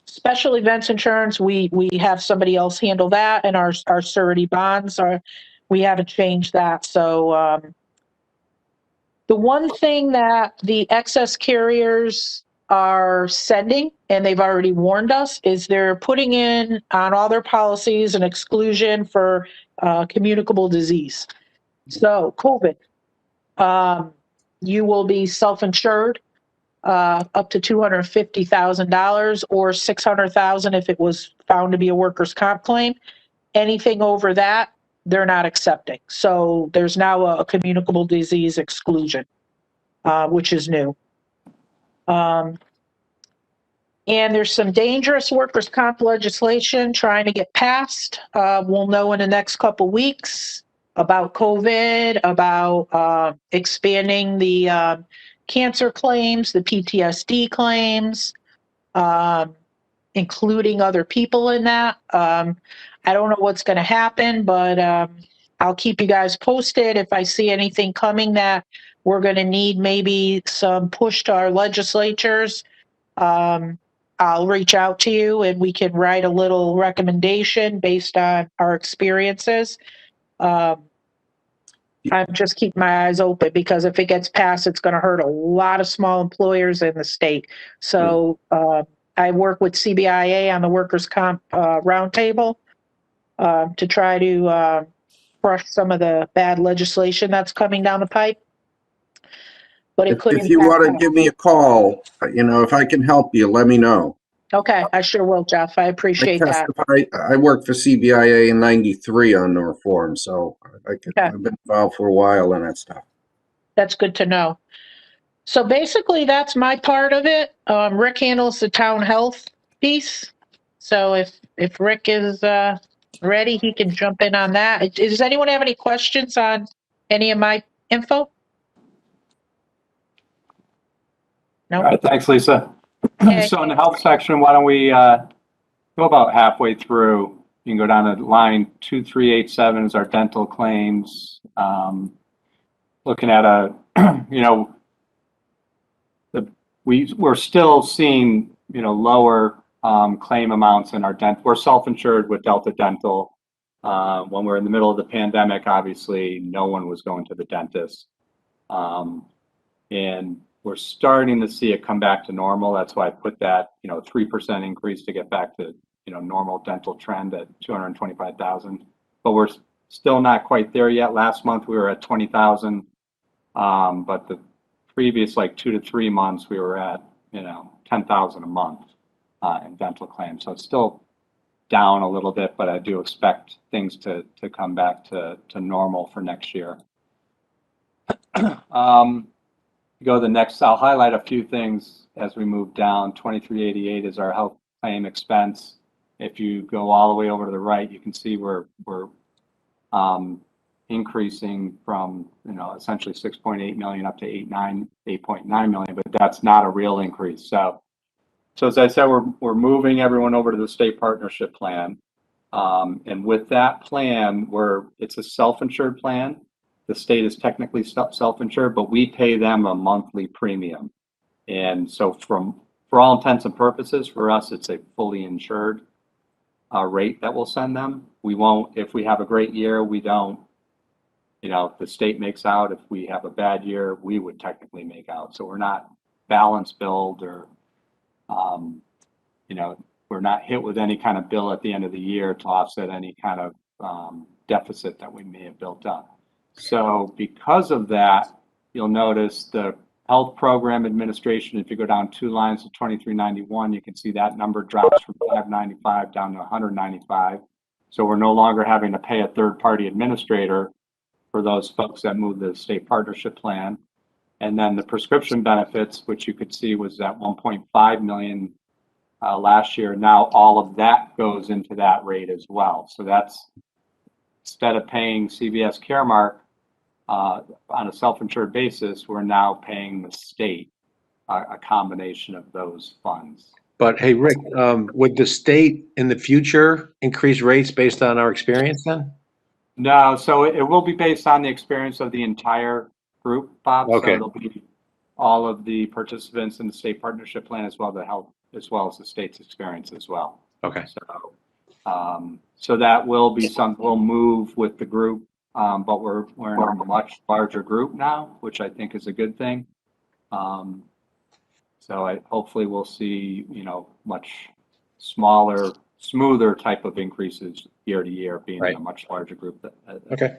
Speaker 5: Special events insurance, we have somebody else handle that, and our surety bonds we haven't changed that. So The one thing that the excess carriers are sending, and they've already warned us, is they're putting in on all their policies an exclusion for communicable disease. So COVID, you will be self-insured up to $250,000 or $600,000 if it was found to be a workers' comp claim. Anything over that, they're not accepting. So there's now a communicable disease exclusion, which is new. And there's some dangerous workers' comp legislation trying to get passed. We'll know in the next couple weeks about COVID, about expanding the cancer claims, the PTSD claims, including other people in that. I don't know what's going to happen, but I'll keep you guys posted if I see anything coming that we're going to need maybe some push to our legislatures. I'll reach out to you and we can write a little recommendation based on our experiences. I'm just keeping my eyes open because if it gets passed, it's going to hurt a lot of small employers in the state. So I work with CBIA on the workers' comp roundtable to try to crush some of the bad legislation that's coming down the pipe. But it could
Speaker 1: If you
Speaker 5: impact
Speaker 1: want to
Speaker 5: us.
Speaker 1: give me a call, if I can help you, let me know.
Speaker 5: Okay, I sure will, Jeff. I appreciate that.
Speaker 1: I worked for CBIA in '93 on the reform, so
Speaker 5: Okay.
Speaker 1: I've been involved for a while in that stuff.
Speaker 5: That's good to know. So basically, that's my part of it. Rick handles the town health piece. So if Rick is ready, he can jump in on that. Does anyone have any questions on any of my info? No?
Speaker 4: All right, thanks, Lisa.
Speaker 5: Okay.
Speaker 4: So in the health section, why don't we go about halfway through? You can go down to line 2387 is our dental claims. Looking at we're still seeing, lower claim amounts in our dental. We're self-insured with Delta Dental. When we're in the middle of the pandemic, obviously, no one was going to the dentist. And we're starting to see it come back to normal. That's why I put that, 3% increase to get back to, normal dental trend at 225,000. But we're still not quite there yet. Last month we were at 20,000. But the previous 2 to 3 months we were at, 10,000 a month in dental claims. So it's still down a little bit, but I do expect things to come back to normal for next year. Go to the next, I'll highlight a few things as we move down. 2388 is our health claim expense. If you go all the way over to the right, you can see we're increasing from, essentially 6.8 million up to 8.9 million, but that's not a real increase. So as I said, we're moving everyone over to the state partnership plan. And with that plan, it's a self-insured plan. The state is technically self-insured, but we pay them a monthly premium. And so for all intents and purposes, for us, it's a fully insured rate that we'll send them. We won't, if we have a great year, we don't, if the state makes out. If we have a bad year, we would technically make out. So we're not balance billed or, we're not hit with any kind of bill at the end of the year to offset any kind of deficit that we may have built up. So because of that, you'll notice the health program administration, if you go down 2 lines to 2391, you can see that number drops from 595 down to 195. So we're no longer having to pay a third-party administrator for those folks that move the state partnership plan. And then the prescription benefits, which you could see was at 1.5 million last year. Now all of that goes into that rate as well. So that's, instead of paying CVS Caremark on a self-insured basis, we're now paying the state a combination of those funds.
Speaker 6: But hey, Rick, would the state in the future increase rates based on our experience then?
Speaker 4: No, so it will be based on the experience of the entire group, Bob.
Speaker 6: Okay.
Speaker 4: So it'll be all of the participants in the state partnership plan as well as the state's experience as well.
Speaker 6: Okay.
Speaker 4: So that will be something we'll move with the group but we're in a much larger group now, which I think is a good thing. So hopefully we'll see, much smaller, smoother type of increases year to year, being in a much larger group
Speaker 6: Okay.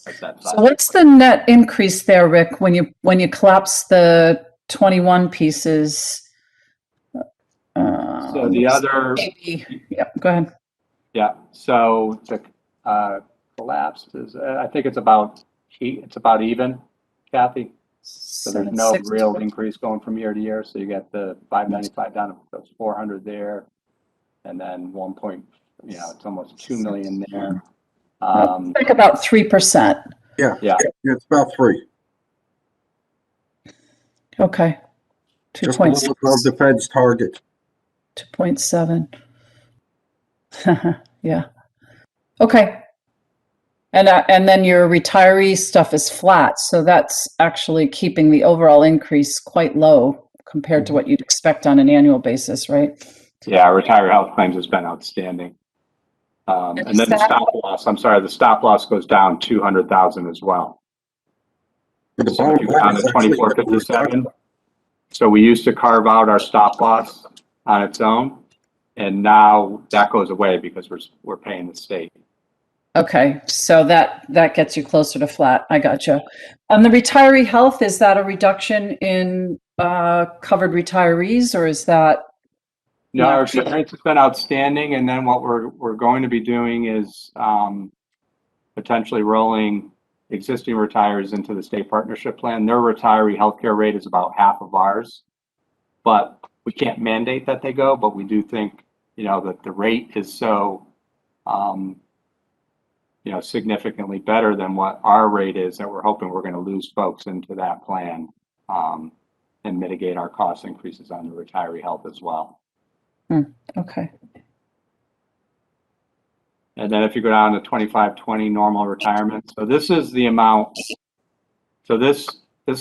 Speaker 4: at that
Speaker 3: So
Speaker 4: size.
Speaker 3: what's the net increase there, Rick, when you collapse the 21 pieces?
Speaker 4: So the other,
Speaker 3: Yeah, go ahead.
Speaker 4: yeah, so the collapsed is, I think it's about even, Kathy. So there's no
Speaker 3: 760.
Speaker 4: real increase going from year to year. So you get the 595 down to those 400 there, and then it's almost 2 million there.
Speaker 3: Like about 3%.
Speaker 1: Yeah,
Speaker 4: Yeah.
Speaker 1: it's about 3.
Speaker 3: Okay.
Speaker 1: Just a little above the Fed's target.
Speaker 3: 2.7. Yeah. Okay. And then your retiree stuff is flat, so that's actually keeping the overall increase quite low compared to what you'd expect on an annual basis, right?
Speaker 4: Yeah, retiree health claims has been outstanding. And then the stop loss goes down 200,000 as well.
Speaker 1: But the
Speaker 4: So if you go down to 2457, so we used to carve out our stop loss on its own, and now that goes away because we're paying the state.
Speaker 3: Okay, so that gets you closer to flat. I gotcha. On the retiree health, is that a reduction in covered retirees, or is that?
Speaker 4: No, our experience has been outstanding, and then what we're going to be doing is potentially rolling existing retirees into the state partnership plan. Their retiree healthcare rate is about half of ours, but we can't mandate that they go. But we do think, that the rate is so, significantly better than what our rate is that we're hoping we're going to lose folks into that plan and mitigate our cost increases on the retiree health as well.
Speaker 3: Okay.
Speaker 4: And then if you go down to 2520 normal retirement, so this is the amount. So this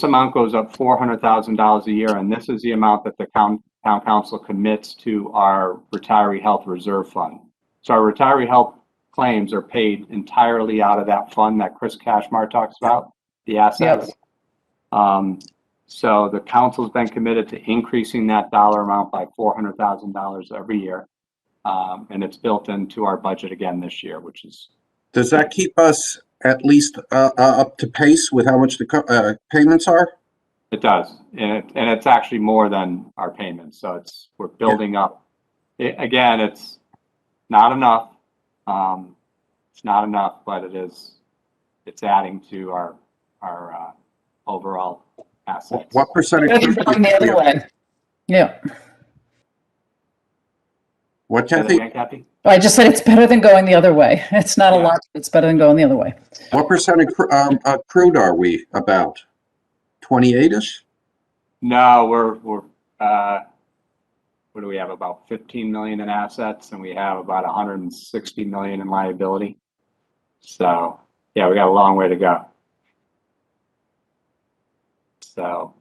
Speaker 4: amount goes up $400,000 a year, and this is the amount that the town council commits to our retiree health reserve fund. So our retiree health claims are paid entirely out of that fund that Chris Cashmar talks about, the assets. Yep. So the council's been committed to increasing that dollar amount by $400,000 every year. And it's built into our budget again this year, which is.
Speaker 1: Does that keep us at least up to pace with how much the payments are?
Speaker 4: It does, and it's actually more than our payments. So we're building up. Again, it's not enough. It's not enough, but it's adding to our overall assets.
Speaker 1: What percentage?
Speaker 3: Going the other way. Yeah.
Speaker 1: What, Kathy?
Speaker 3: I just said it's better than going the other way. It's not a lot. It's better than going the other way.
Speaker 1: What percent accrued are we about? 28-ish?
Speaker 4: No, we're what do we have? About 15 million in assets, and we have about 160 million in liability. So yeah, we got a long way to go. So,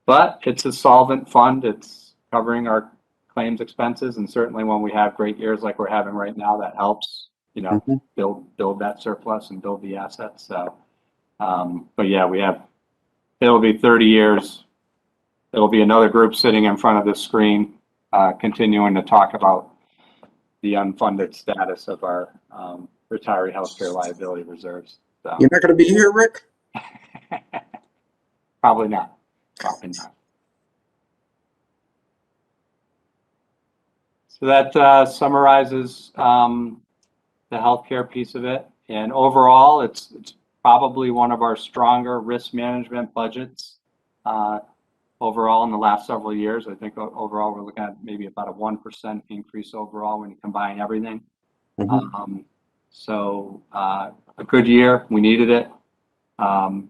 Speaker 4: but it's a solvent fund. It's covering our claims expenses, and certainly when we have great years like we're having right now, that helps, build that surplus and build the assets. So, but yeah, it'll be 30 years. It'll be another group sitting in front of this screen, continuing to talk about the unfunded status of our retiree healthcare liability reserves. So.
Speaker 1: You're not going to be here, Rick?
Speaker 4: Probably not. Probably not. So that summarizes the healthcare piece of it. And overall, it's probably one of our stronger risk management budgets overall in the last several years. I think overall we're looking at maybe about a 1% increase overall when you combine everything. So a good year. We needed it. And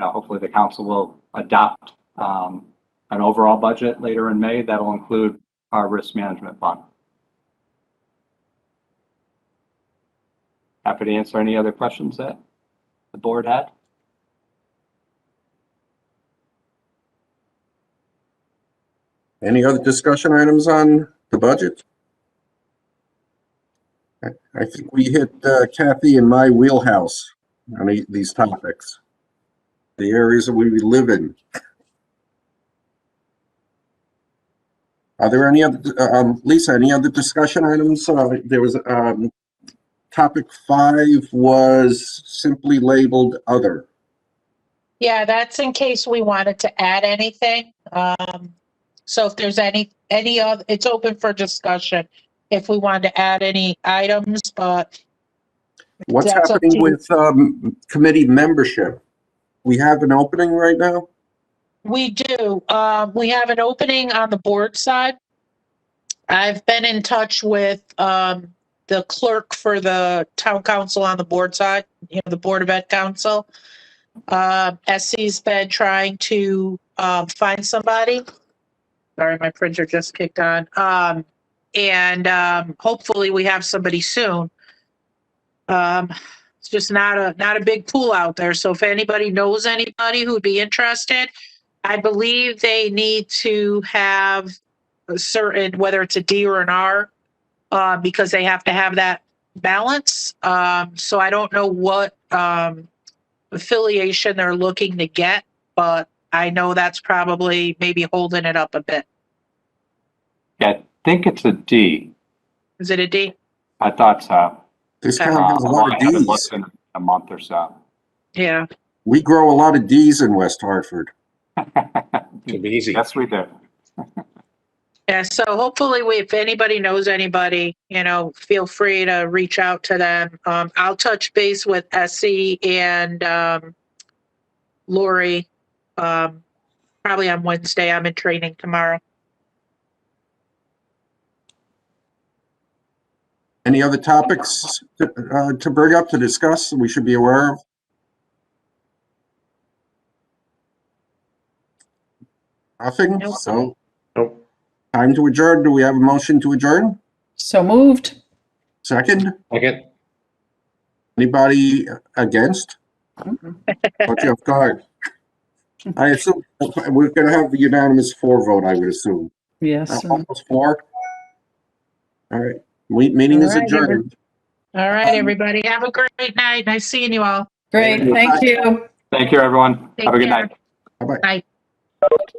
Speaker 4: hopefully the council will adopt an overall budget later in May that'll include our risk management fund. Happy to answer any other questions that the board had.
Speaker 1: Any other discussion items on the budget? I think we hit Kathy in my wheelhouse. on these topics. The areas that we live in. Are there any other, Lisa, any other discussion items? There was, topic 5 was simply labeled other.
Speaker 5: Yeah, that's in case we wanted to add anything. So if there's any other, it's open for discussion if we wanted to add any items, but
Speaker 1: What's
Speaker 5: That's up
Speaker 1: happening
Speaker 5: to you.
Speaker 1: with committee membership? We have an opening right now?
Speaker 5: we do. We have an opening on the board side. I've been in touch with the clerk for the town council on the board side, the Board of Ed Council. SC's been trying to find somebody. Sorry, my printer just kicked on. And hopefully we have somebody soon. It's just not a big pool out there. So if anybody knows anybody who'd be interested, I believe they need to have a certain, whether it's a D or an R, because they have to have that balance. So I don't know what affiliation they're looking to get, but I know that's probably maybe holding it up a bit.
Speaker 4: Yeah, I think it's a D.
Speaker 5: Is it a D?
Speaker 4: I thought so.
Speaker 1: This town has a lot of
Speaker 4: I haven't
Speaker 1: Ds.
Speaker 4: looked in a month or so.
Speaker 5: Yeah.
Speaker 1: We grow a lot of Ds in West Hartford.
Speaker 6: Should be easy.
Speaker 4: Yes, we do.
Speaker 5: Yeah, so hopefully if anybody knows anybody, feel free to reach out to them. I'll touch base with SC and Lori probably on Wednesday. I'm in training tomorrow.
Speaker 1: Any other topics to bring up, to discuss, that we should be aware of? Nothing?
Speaker 5: Nope.
Speaker 1: So,
Speaker 6: Nope.
Speaker 1: time to adjourn. Do we have a motion to adjourn?
Speaker 3: So moved.
Speaker 1: Second?
Speaker 6: Second.
Speaker 1: Anybody against? Put you off guard. I assume we're gonna have a unanimous 4 vote, I would assume.
Speaker 3: Yes.
Speaker 1: Almost 4? All right, meeting is
Speaker 5: All right,
Speaker 1: adjourned.
Speaker 5: All right, everybody. Have a great night. Nice seeing you all.
Speaker 3: Great. Thank you.
Speaker 4: Thank you, everyone.
Speaker 5: Take
Speaker 4: Have a good
Speaker 5: care.
Speaker 4: night.
Speaker 1: Bye-bye.
Speaker 5: Bye.